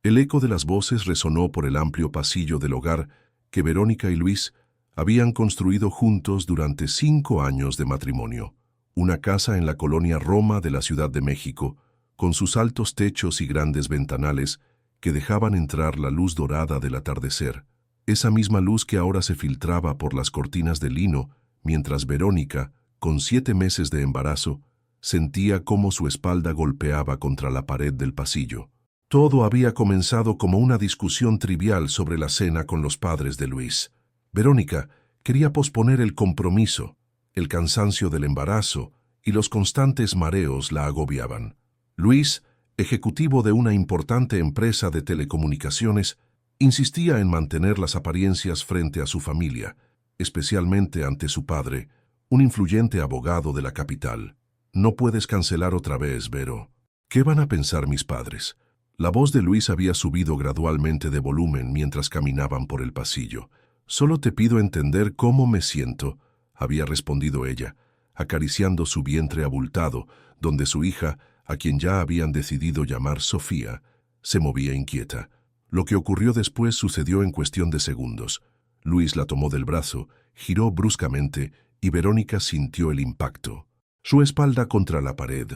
El eco de las voces resonó por el amplio pasillo del hogar que Verónica y Luis habían construido juntos durante 5 años de matrimonio. Una casa en la colonia Roma de la Ciudad de México, con sus altos techos y grandes ventanales que dejaban entrar la luz dorada del atardecer. Esa misma luz que ahora se filtraba por las cortinas de lino, mientras Verónica, con 7 meses de embarazo, sentía cómo su espalda golpeaba contra la pared del pasillo. Todo había comenzado como una discusión trivial sobre la cena con los padres de Luis. Verónica quería posponer el compromiso, el cansancio del embarazo y los constantes mareos la agobiaban. Luis, ejecutivo de una importante empresa de telecomunicaciones, insistía en mantener las apariencias frente a su familia, especialmente ante su padre, un influyente abogado de la capital. «No puedes cancelar otra vez, Vero. ¿Qué van a pensar mis padres?». La voz de Luis había subido gradualmente de volumen mientras caminaban por el pasillo. «Solo te pido entender cómo me siento», había respondido ella, acariciando su vientre abultado, donde su hija, a quien ya habían decidido llamar Sofía, se movía inquieta. Lo que ocurrió después sucedió en cuestión de segundos. Luis la tomó del brazo, giró bruscamente y Verónica sintió el impacto. Su espalda contra la pared,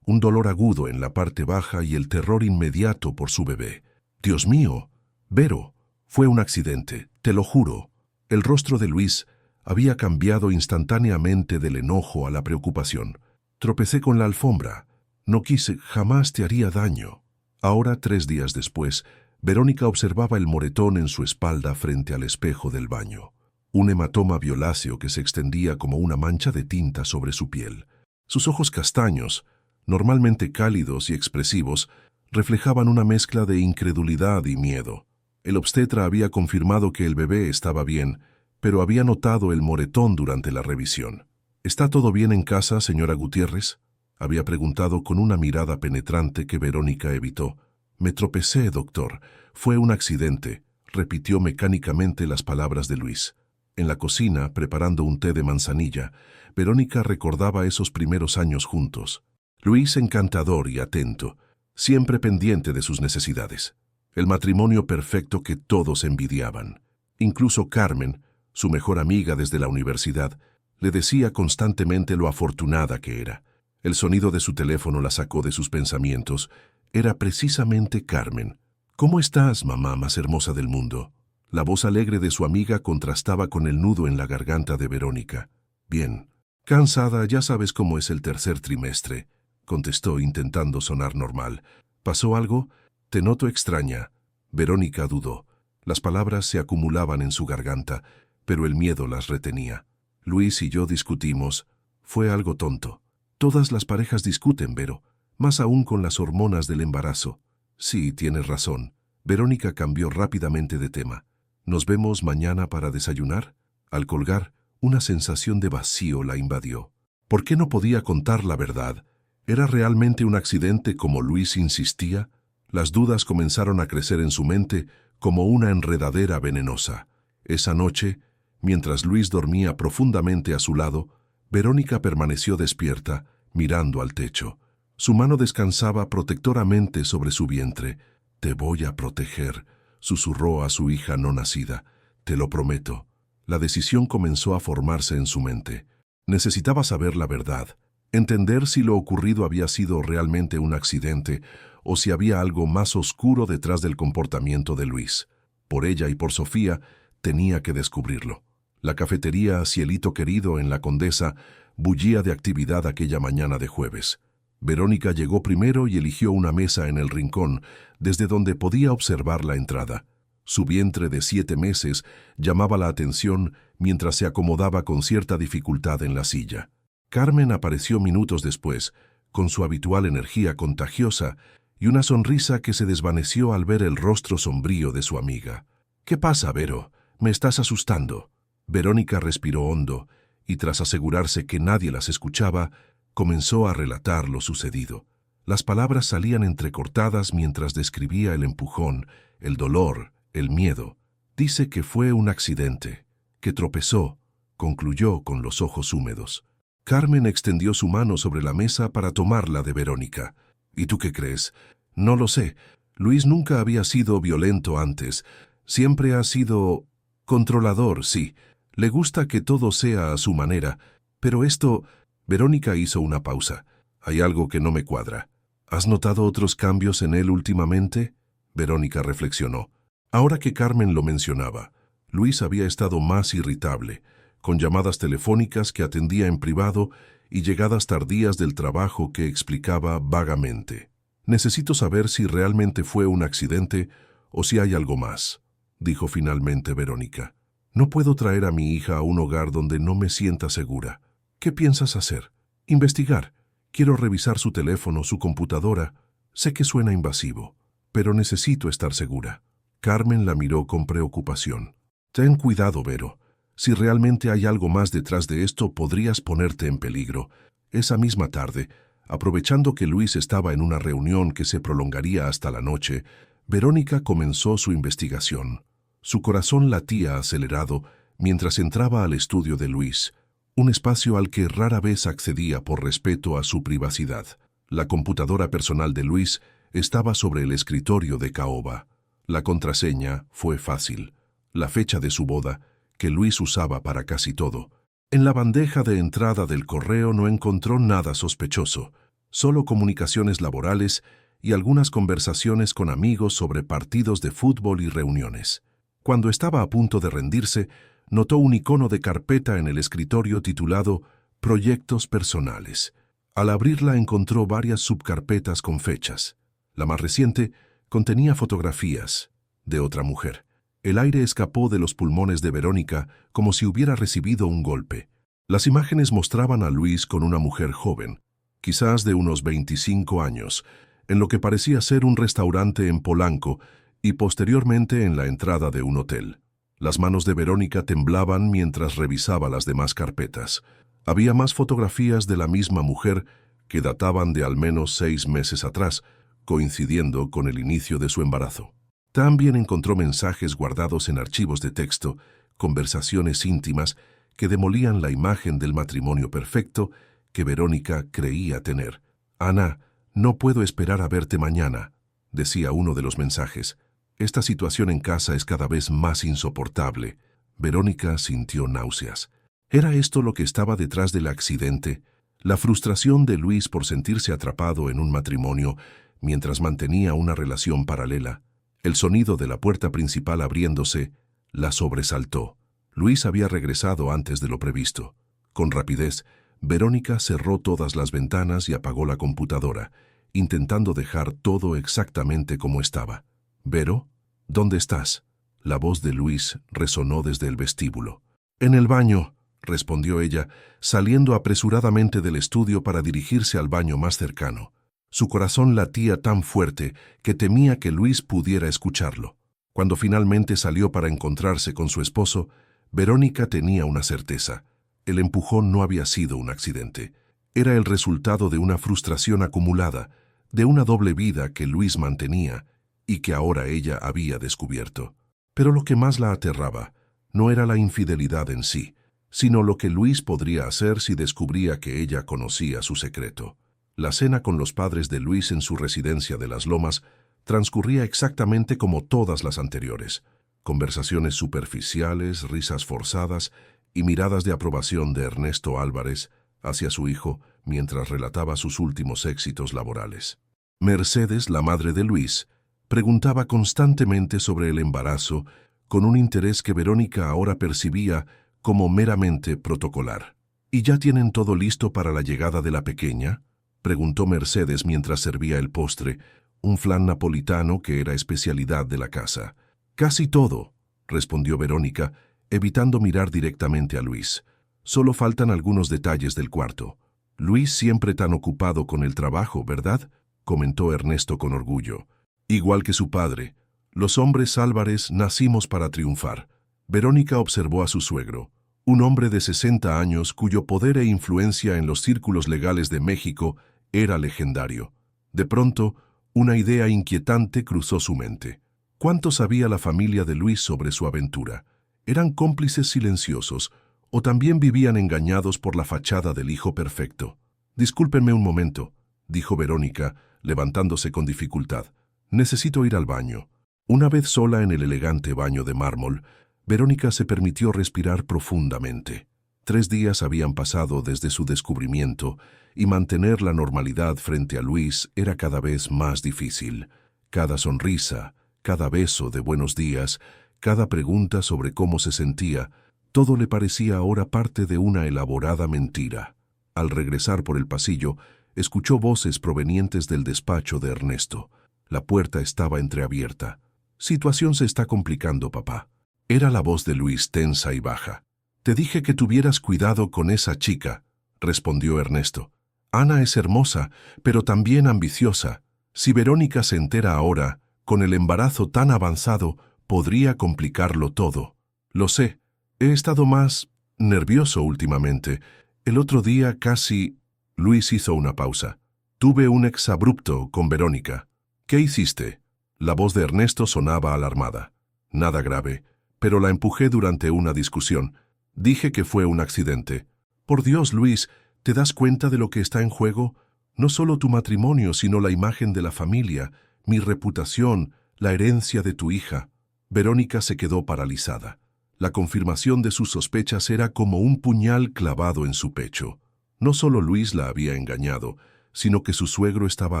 un dolor agudo en la parte baja y el terror inmediato por su bebé. «Dios mío, Vero, fue un accidente, te lo juro». El rostro de Luis había cambiado instantáneamente del enojo a la preocupación. «Tropecé con la alfombra. No quise, jamás te haría daño». Ahora, 3 días después, Verónica observaba el moretón en su espalda frente al espejo del baño. Un hematoma violáceo que se extendía como una mancha de tinta sobre su piel. Sus ojos castaños, normalmente cálidos y expresivos, reflejaban una mezcla de incredulidad y miedo. El obstetra había confirmado que el bebé estaba bien, pero había notado el moretón durante la revisión. «¿Está todo bien en casa, señora Gutiérrez?», había preguntado con una mirada penetrante que Verónica evitó. «Me tropecé, doctor. Fue un accidente», repitió mecánicamente las palabras de Luis. En la cocina, preparando un té de manzanilla, Verónica recordaba esos primeros años juntos. Luis encantador y atento, siempre pendiente de sus necesidades. El matrimonio perfecto que todos envidiaban. Incluso Carmen, su mejor amiga desde la universidad, le decía constantemente lo afortunada que era. El sonido de su teléfono la sacó de sus pensamientos. Era precisamente Carmen. «¿Cómo estás, mamá más hermosa del mundo?». La voz alegre de su amiga contrastaba con el nudo en la garganta de Verónica. «Bien. Cansada, ya sabes cómo es el tercer trimestre», contestó intentando sonar normal. «¿Pasó algo? Te noto extraña». Verónica dudó. Las palabras se acumulaban en su garganta, pero el miedo las retenía. «Luis y yo discutimos. Fue algo tonto. Todas las parejas discuten, Vero, más aún con las hormonas del embarazo». «Sí, tienes razón». Verónica cambió rápidamente de tema. «¿Nos vemos mañana para desayunar?». Al colgar, una sensación de vacío la invadió. ¿Por qué no podía contar la verdad? ¿Era realmente un accidente como Luis insistía? Las dudas comenzaron a crecer en su mente como una enredadera venenosa. Esa noche, mientras Luis dormía profundamente a su lado, Verónica permaneció despierta, mirando al techo. Su mano descansaba protectoramente sobre su vientre. «Te voy a proteger», susurró a su hija no nacida. «Te lo prometo». La decisión comenzó a formarse en su mente. Necesitaba saber la verdad, entender si lo ocurrido había sido realmente un accidente o si había algo más oscuro detrás del comportamiento de Luis. Por ella y por Sofía, tenía que descubrirlo. La cafetería Cielito Querido en La Condesa bullía de actividad aquella mañana de jueves. Verónica llegó primero y eligió una mesa en el rincón, desde donde podía observar la entrada. Su vientre de 7 meses llamaba la atención mientras se acomodaba con cierta dificultad en la silla. Carmen apareció minutos después, con su habitual energía contagiosa y una sonrisa que se desvaneció al ver el rostro sombrío de su amiga. «¿Qué pasa, Vero? Me estás asustando». Verónica respiró hondo y, tras asegurarse que nadie las escuchaba, comenzó a relatar lo sucedido. Las palabras salían entrecortadas mientras describía el empujón, el dolor, el miedo. «Dice que fue un accidente, que tropezó», concluyó con los ojos húmedos. Carmen extendió su mano sobre la mesa para tomarla de Verónica. «¿Y tú qué crees?». «No lo sé. Luis nunca había sido violento antes. Siempre ha sido controlador, sí. Le gusta que todo sea a su manera. Pero esto... Verónica hizo una pausa. Hay algo que no me cuadra. ¿Has notado otros cambios en él últimamente? Verónica reflexionó. Ahora que Carmen lo mencionaba, Luis había estado más irritable, con llamadas telefónicas que atendía en privado y llegadas tardías del trabajo que explicaba vagamente. Necesito saber si realmente fue un accidente o si hay algo más, dijo finalmente Verónica. No puedo traer a mi hija a un hogar donde no me sienta segura. ¿Qué piensas hacer? Investigar. Quiero revisar su teléfono, su computadora. Sé que suena invasivo, pero necesito estar segura. Carmen la miró con preocupación. Ten cuidado, Vero. Si realmente hay algo más detrás de esto, podrías ponerte en peligro. Esa misma tarde, aprovechando que Luis estaba en una reunión que se prolongaría hasta la noche, Verónica comenzó su investigación. Su corazón latía acelerado mientras entraba al estudio de Luis, un espacio al que rara vez accedía por respeto a su privacidad. La computadora personal de Luis estaba sobre el escritorio de caoba. La contraseña fue fácil. La fecha de su boda, que Luis usaba para casi todo. En la bandeja de entrada del correo no encontró nada sospechoso, solo comunicaciones laborales y algunas conversaciones con amigos sobre partidos de fútbol y reuniones. Cuando estaba a punto de rendirse, notó un icono de carpeta en el escritorio titulado Proyectos personales. Al abrirla encontró varias subcarpetas con fechas. La más reciente contenía fotografías de otra mujer. El aire escapó de los pulmones de Verónica como si hubiera recibido un golpe. Las imágenes mostraban a Luis con una mujer joven, quizás de unos 25 años, en lo que parecía ser un restaurante en Polanco y posteriormente en la entrada de un hotel. Las manos de Verónica temblaban mientras revisaba las demás carpetas. Había más fotografías de la misma mujer que databan de al menos 6 meses atrás, coincidiendo con el inicio de su embarazo. También encontró mensajes guardados en archivos de texto, conversaciones íntimas que demolían la imagen del matrimonio perfecto que Verónica creía tener. «Ana, no puedo esperar a verte mañana», decía uno de los mensajes. «Esta situación en casa es cada vez más insoportable». Verónica sintió náuseas. ¿Era esto lo que estaba detrás del accidente? La frustración de Luis por sentirse atrapado en un matrimonio mientras mantenía una relación paralela. El sonido de la puerta principal abriéndose la sobresaltó. Luis había regresado antes de lo previsto. Con rapidez, Verónica cerró todas las ventanas y apagó la computadora, intentando dejar todo exactamente como estaba. «Vero, ¿dónde estás?». La voz de Luis resonó desde el vestíbulo. «En el baño», respondió ella, saliendo apresuradamente del estudio para dirigirse al baño más cercano. Su corazón latía tan fuerte que temía que Luis pudiera escucharlo. Cuando finalmente salió para encontrarse con su esposo, Verónica tenía una certeza. El empujón no había sido un accidente. Era el resultado de una frustración acumulada, de una doble vida que Luis mantenía y que ahora ella había descubierto. Pero lo que más la aterraba no era la infidelidad en sí, sino lo que Luis podría hacer si descubría que ella conocía su secreto. La cena con los padres de Luis en su residencia de Las Lomas transcurría exactamente como todas las anteriores. Conversaciones superficiales, risas forzadas y miradas de aprobación de Ernesto Álvarez hacia su hijo mientras relataba sus últimos éxitos laborales. Mercedes, la madre de Luis, preguntaba constantemente sobre el embarazo con un interés que Verónica ahora percibía como meramente protocolar. «¿Y ya tienen todo listo para la llegada de la pequeña?», preguntó Mercedes mientras servía el postre, un flan napolitano que era especialidad de la casa. «Casi todo», respondió Verónica, evitando mirar directamente a Luis. «Solo faltan algunos detalles del cuarto». «Luis siempre tan ocupado con el trabajo, ¿verdad?», comentó Ernesto con orgullo. «Igual que su padre. Los hombres Álvarez nacimos para triunfar». Verónica observó a su suegro, un hombre de 60 años cuyo poder e influencia en los círculos legales de México era legendario. De pronto, una idea inquietante cruzó su mente. ¿Cuánto sabía la familia de Luis sobre su aventura? ¿Eran cómplices silenciosos o también vivían engañados por la fachada del hijo perfecto? «Discúlpenme un momento», dijo Verónica, levantándose con dificultad. Necesito ir al baño. Una vez sola en el elegante baño de mármol, Verónica se permitió respirar profundamente. 3 días habían pasado desde su descubrimiento y mantener la normalidad frente a Luis era cada vez más difícil. Cada sonrisa, cada beso de buenos días, cada pregunta sobre cómo se sentía, todo le parecía ahora parte de una elaborada mentira. Al regresar por el pasillo, escuchó voces provenientes del despacho de Ernesto. La puerta estaba entreabierta. «Situación se está complicando, papá». Era la voz de Luis tensa y baja. «Te dije que tuvieras cuidado con esa chica», respondió Ernesto. «Ana es hermosa, pero también ambiciosa. Si Verónica se entera ahora, con el embarazo tan avanzado, podría complicarlo todo. Lo sé, he estado más nervioso últimamente. El otro día casi...» Luis hizo una pausa. «Tuve un exabrupto con Verónica». «¿Qué hiciste?» La voz de Ernesto sonaba alarmada. «Nada grave, pero la empujé durante una discusión. Dije que fue un accidente». «Por Dios, Luis, ¿te das cuenta de lo que está en juego? No solo tu matrimonio, sino la imagen de la familia, mi reputación, la herencia de tu hija». Verónica se quedó paralizada. La confirmación de sus sospechas era como un puñal clavado en su pecho. No solo Luis la había engañado, sino que su suegro estaba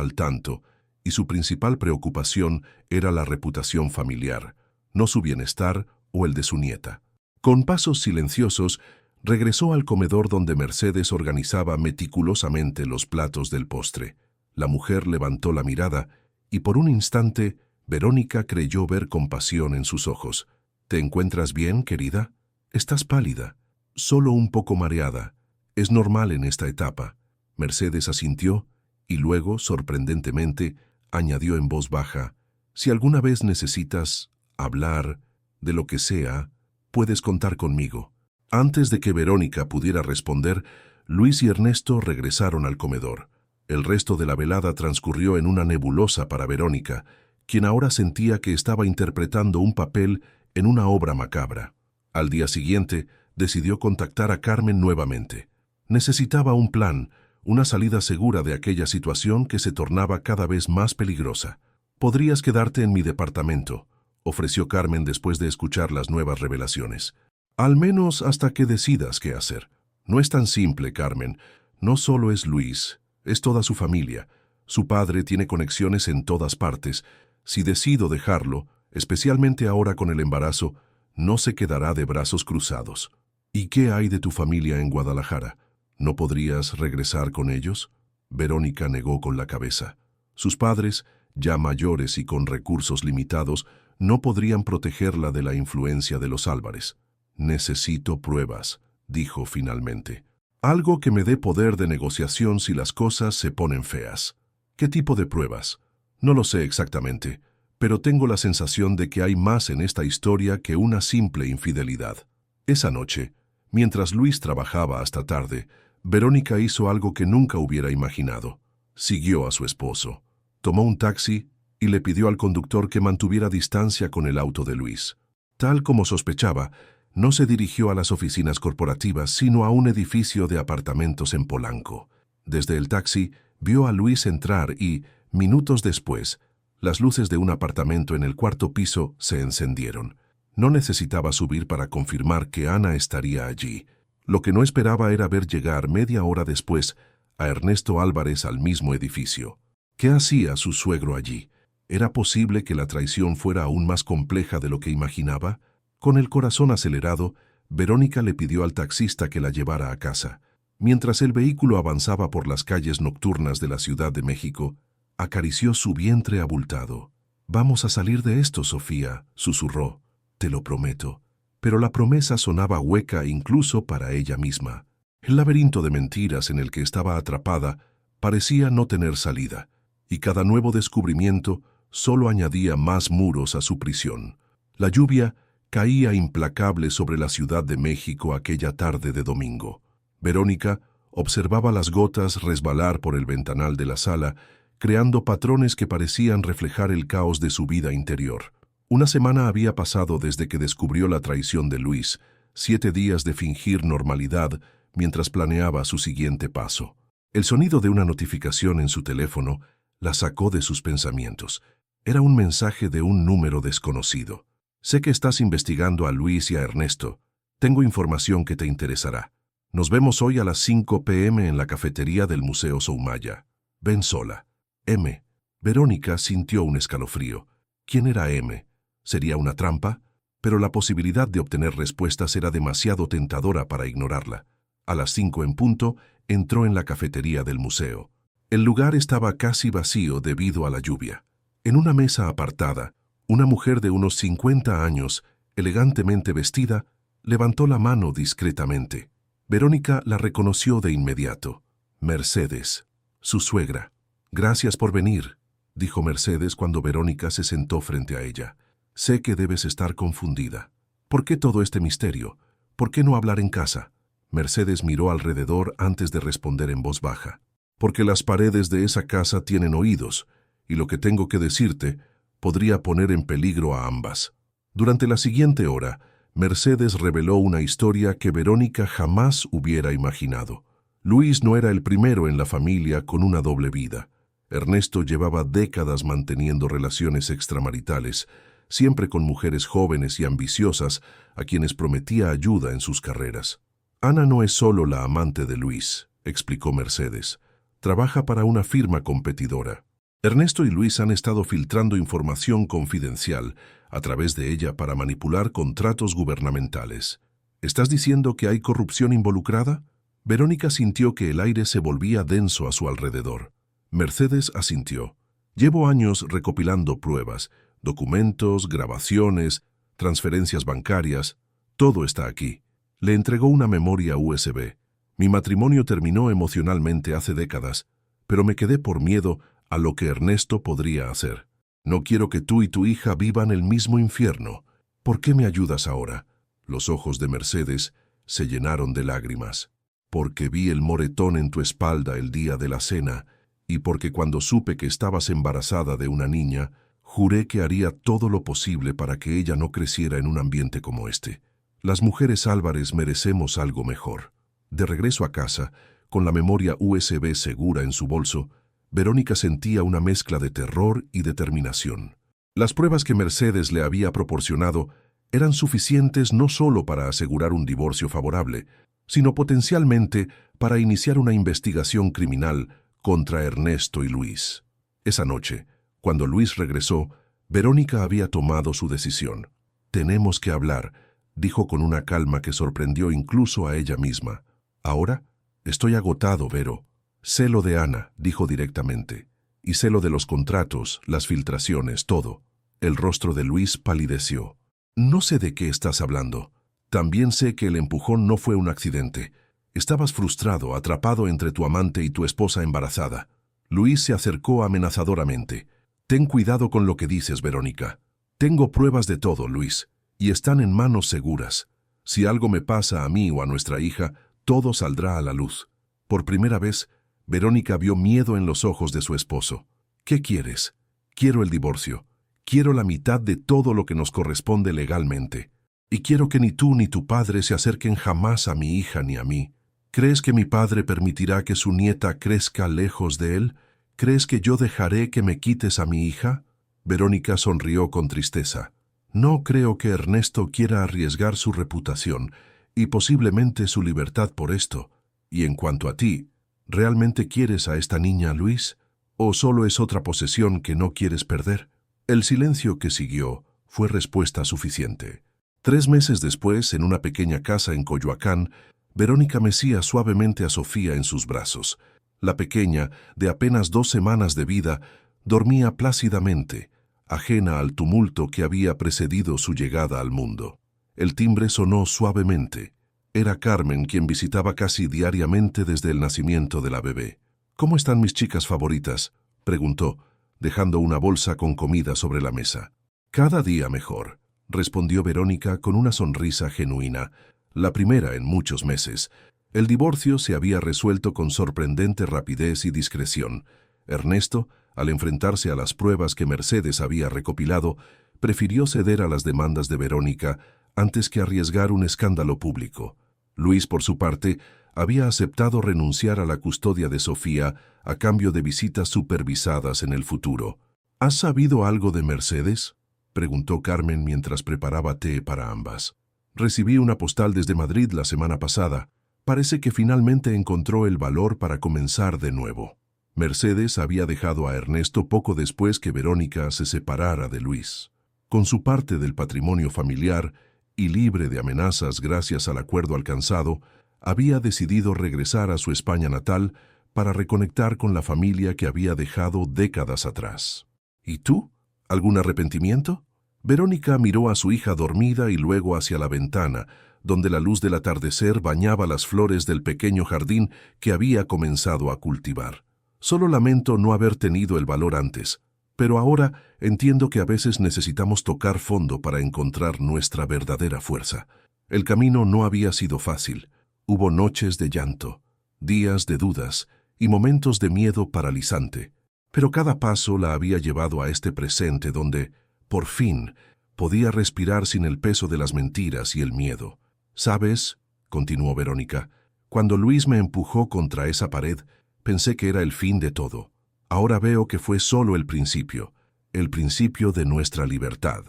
al tanto, y su principal preocupación era la reputación familiar, no su bienestar o el de su nieta. Con pasos silenciosos, regresó al comedor donde Mercedes organizaba meticulosamente los platos del postre. La mujer levantó la mirada y por un instante Verónica creyó ver compasión en sus ojos. «¿Te encuentras bien, querida? Estás pálida, solo un poco mareada. Es normal en esta etapa». Mercedes asintió y luego, sorprendentemente, añadió en voz baja: «Si alguna vez necesitas hablar de lo que sea, puedes contar conmigo». Antes de que Verónica pudiera responder, Luis y Ernesto regresaron al comedor. El resto de la velada transcurrió en una nebulosa para Verónica, quien ahora sentía que estaba interpretando un papel en una obra macabra. Al día siguiente, decidió contactar a Carmen nuevamente. Necesitaba un plan, una salida segura de aquella situación que se tornaba cada vez más peligrosa. «Podrías quedarte en mi departamento», ofreció Carmen después de escuchar las nuevas revelaciones. «Al menos hasta que decidas qué hacer». «No es tan simple, Carmen. No solo es Luis, es toda su familia. Su padre tiene conexiones en todas partes. Si decido dejarlo, especialmente ahora con el embarazo, no se quedará de brazos cruzados». «¿Y qué hay de tu familia en Guadalajara? ¿No podrías regresar con ellos?». Verónica negó con la cabeza. Sus padres, ya mayores y con recursos limitados, no podrían protegerla de la influencia de los Álvarez. «Necesito pruebas», dijo finalmente. «Algo que me dé poder de negociación si las cosas se ponen feas». «¿Qué tipo de pruebas?». «No lo sé exactamente, pero tengo la sensación de que hay más en esta historia que una simple infidelidad». Esa noche, mientras Luis trabajaba hasta tarde, Verónica hizo algo que nunca hubiera imaginado. Siguió a su esposo. Tomó un taxi y le pidió al conductor que mantuviera distancia con el auto de Luis. Tal como sospechaba, no se dirigió a las oficinas corporativas, sino a un edificio de apartamentos en Polanco. Desde el taxi, vio a Luis entrar y, minutos después, las luces de un apartamento en el 4º piso se encendieron. No necesitaba subir para confirmar que Ana estaría allí. Lo que no esperaba era ver llegar media hora después a Ernesto Álvarez al mismo edificio. ¿Qué hacía su suegro allí? ¿Era posible que la traición fuera aún más compleja de lo que imaginaba? Con el corazón acelerado, Verónica le pidió al taxista que la llevara a casa. Mientras el vehículo avanzaba por las calles nocturnas de la Ciudad de México, acarició su vientre abultado. «Vamos a salir de esto, Sofía», susurró. «Te lo prometo». Pero la promesa sonaba hueca incluso para ella misma. El laberinto de mentiras en el que estaba atrapada parecía no tener salida, y cada nuevo descubrimiento solo añadía más muros a su prisión. La lluvia caía implacable sobre la Ciudad de México aquella tarde de domingo. Verónica observaba las gotas resbalar por el ventanal de la sala, creando patrones que parecían reflejar el caos de su vida interior. Una semana había pasado desde que descubrió la traición de Luis, 7 días de fingir normalidad mientras planeaba su siguiente paso. El sonido de una notificación en su teléfono la sacó de sus pensamientos. Era un mensaje de un número desconocido. Sé que estás investigando a Luis y a Ernesto. Tengo información que te interesará. Nos vemos hoy a las 5 p.m. en la cafetería del Museo Soumaya. Ven sola. M. Verónica sintió un escalofrío. ¿Quién era M? ¿Sería una trampa? Pero la posibilidad de obtener respuestas era demasiado tentadora para ignorarla. A las 5 en punto, entró en la cafetería del museo. El lugar estaba casi vacío debido a la lluvia. En una mesa apartada, una mujer de unos 50 años, elegantemente vestida, levantó la mano discretamente. Verónica la reconoció de inmediato. Mercedes, su suegra. «Gracias por venir», dijo Mercedes cuando Verónica se sentó frente a ella. «Sé que debes estar confundida. ¿Por qué todo este misterio? ¿Por qué no hablar en casa?» Mercedes miró alrededor antes de responder en voz baja. «Porque las paredes de esa casa tienen oídos, y lo que tengo que decirte podría poner en peligro a ambas». Durante la siguiente hora, Mercedes reveló una historia que Verónica jamás hubiera imaginado. Luis no era el primero en la familia con una doble vida. Ernesto llevaba décadas manteniendo relaciones extramaritales, siempre con mujeres jóvenes y ambiciosas a quienes prometía ayuda en sus carreras. «Ana no es solo la amante de Luis», explicó Mercedes. «Trabaja para una firma competidora. Ernesto y Luis han estado filtrando información confidencial a través de ella para manipular contratos gubernamentales. ¿Estás diciendo que hay corrupción involucrada?» Verónica sintió que el aire se volvía denso a su alrededor. Mercedes asintió. «Llevo años recopilando pruebas, documentos, grabaciones, transferencias bancarias. Todo está aquí». Le entregó una memoria USB. «Mi matrimonio terminó emocionalmente hace décadas, pero me quedé por miedo a lo que Ernesto podría hacer. No quiero que tú y tu hija vivan el mismo infierno. ¿Por qué me ayudas ahora?» Los ojos de Mercedes se llenaron de lágrimas. «Porque vi el moretón en tu espalda el día de la cena, y porque cuando supe que estabas embarazada de una niña, juré que haría todo lo posible para que ella no creciera en un ambiente como este. Las mujeres Álvarez merecemos algo mejor». De regreso a casa, con la memoria USB segura en su bolso, Verónica sentía una mezcla de terror y determinación. Las pruebas que Mercedes le había proporcionado eran suficientes no solo para asegurar un divorcio favorable, sino potencialmente para iniciar una investigación criminal contra Ernesto y Luis. Esa noche, cuando Luis regresó, Verónica había tomado su decisión. «Tenemos que hablar», dijo con una calma que sorprendió incluso a ella misma. «Ahora estoy agotado, Vero». «Sé lo de Ana», dijo directamente, «y sé lo de los contratos, las filtraciones, todo». El rostro de Luis palideció. «No sé de qué estás hablando. También sé que el empujón no fue un accidente. Estabas frustrado, atrapado entre tu amante y tu esposa embarazada». Luis se acercó amenazadoramente. «Ten cuidado con lo que dices, Verónica. Tengo pruebas de todo, Luis, y están en manos seguras. Si algo me pasa a mí o a nuestra hija, todo saldrá a la luz». Por primera vez, Verónica vio miedo en los ojos de su esposo. «¿Qué quieres?» «Quiero el divorcio. Quiero la mitad de todo lo que nos corresponde legalmente. Y quiero que ni tú ni tu padre se acerquen jamás a mi hija ni a mí. ¿Crees que mi padre permitirá que su nieta crezca lejos de él? ¿Crees que yo dejaré que me quites a mi hija?» Verónica sonrió con tristeza. «No creo que Ernesto quiera arriesgar su reputación y posiblemente su libertad por esto. Y en cuanto a ti, ¿realmente quieres a esta niña, Luis? ¿O solo es otra posesión que no quieres perder?» El silencio que siguió fue respuesta suficiente. 3 meses después, en una pequeña casa en Coyoacán, Verónica mecía suavemente a Sofía en sus brazos. La pequeña, de apenas 2 semanas de vida, dormía plácidamente, ajena al tumulto que había precedido su llegada al mundo. El timbre sonó suavemente. Era Carmen quien visitaba casi diariamente desde el nacimiento de la bebé. «¿Cómo están mis chicas favoritas?», preguntó, dejando una bolsa con comida sobre la mesa. «Cada día mejor», respondió Verónica con una sonrisa genuina, la primera en muchos meses. El divorcio se había resuelto con sorprendente rapidez y discreción. Ernesto, al enfrentarse a las pruebas que Mercedes había recopilado, prefirió ceder a las demandas de Verónica antes que arriesgar un escándalo público. Luis, por su parte, había aceptado renunciar a la custodia de Sofía a cambio de visitas supervisadas en el futuro. ¿Has sabido algo de Mercedes?, preguntó Carmen mientras preparaba té para ambas. Recibí una postal desde Madrid la semana pasada. Parece que finalmente encontró el valor para comenzar de nuevo. Mercedes había dejado a Ernesto poco después que Verónica se separara de Luis. Con su parte del patrimonio familiar y libre de amenazas gracias al acuerdo alcanzado, había decidido regresar a su España natal para reconectar con la familia que había dejado décadas atrás. ¿Y tú? ¿Algún arrepentimiento? Verónica miró a su hija dormida y luego hacia la ventana, donde la luz del atardecer bañaba las flores del pequeño jardín que había comenzado a cultivar. Solo lamento no haber tenido el valor antes, pero ahora entiendo que a veces necesitamos tocar fondo para encontrar nuestra verdadera fuerza. El camino no había sido fácil. Hubo noches de llanto, días de dudas y momentos de miedo paralizante, pero cada paso la había llevado a este presente donde, por fin, podía respirar sin el peso de las mentiras y el miedo. «¿Sabes?», continuó Verónica, «cuando Luis me empujó contra esa pared, pensé que era el fin de todo. Ahora veo que fue solo el principio de nuestra libertad».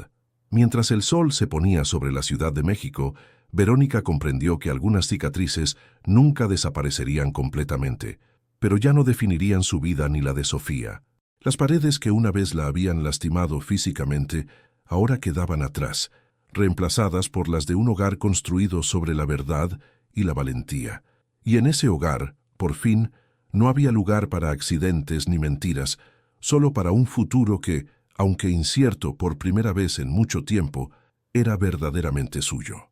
Mientras el sol se ponía sobre la Ciudad de México, Verónica comprendió que algunas cicatrices nunca desaparecerían completamente, pero ya no definirían su vida ni la de Sofía. Las paredes que una vez la habían lastimado físicamente ahora quedaban atrás, reemplazadas por las de un hogar construido sobre la verdad y la valentía. Y en ese hogar, por fin, no había lugar para accidentes ni mentiras, solo para un futuro que, aunque incierto por primera vez en mucho tiempo, era verdaderamente suyo.